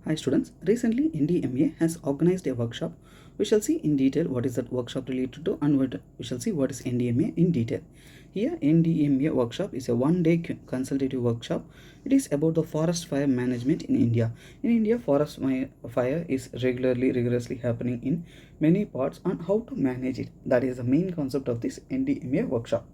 Hi students, recently NDMA has organized a workshop. We shall see in detail what is that workshop related to and we shall see what is NDMA in detail. Here NDMA workshop is a one-day consultative workshop. It is about the forest fire management in India. In India, forest fire is rigorously happening in many parts and how to manage it. That is the main concept of this NDMA workshop.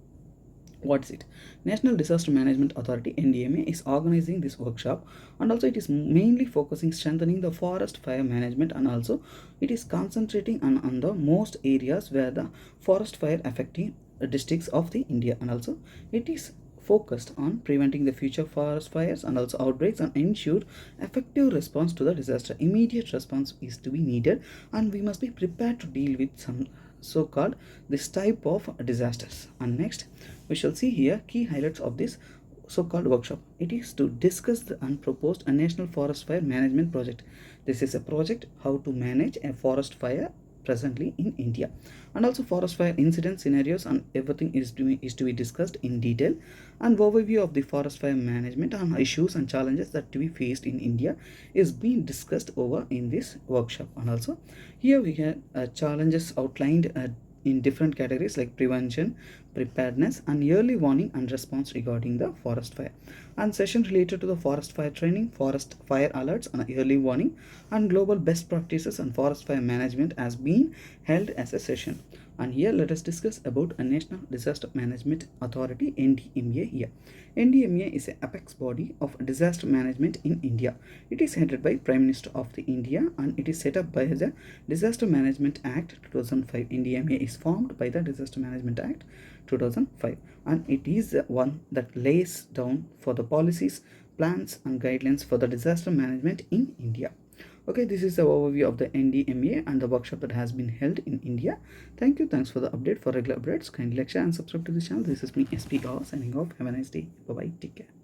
What is it? National Disaster Management Authority NDMA is organizing this workshop, and also it is mainly focusing strengthening the forest fire management, and also it is concentrating on the most areas where the forest fire affecting districts of the India, and also it is focused on preventing the future forest fires and also outbreaks and ensure effective response to the disaster. Immediate response is to be needed, and we must be prepared to deal with some so-called this type of disasters. And next we shall see here key highlights of this so-called workshop. It is to discuss the unproposed a national forest fire management project. This is a project how to manage a forest fire presently in India, and also forest fire incident scenarios and everything is to be discussed in detail, and overview of the forest fire management and issues and challenges that to be faced in India is being discussed over in this workshop. And also here we have challenges outlined in different categories like prevention, preparedness, and early warning and response regarding the forest fire, and session related to the forest fire training, forest fire alerts and early warning, and global best practices and forest fire management has been held as a session. And here let us discuss about a National Disaster Management Authority NDMA. Here NDMA is an apex body of disaster management in India. It is headed by Prime Minister of the India, and it is set up by the Disaster Management Act 2005. NDMA is formed by the Disaster Management Act 2005, and it is the one that lays down for the policies, plans and guidelines for the disaster management in India. Okay, this is the overview of the NDMA and the workshop that has been held in India. Thank you. Thanks for the update. For regular updates, kindly like, share and subscribe to the channel. This is me, SPR, signing off. Have a nice day. Bye bye. Take care.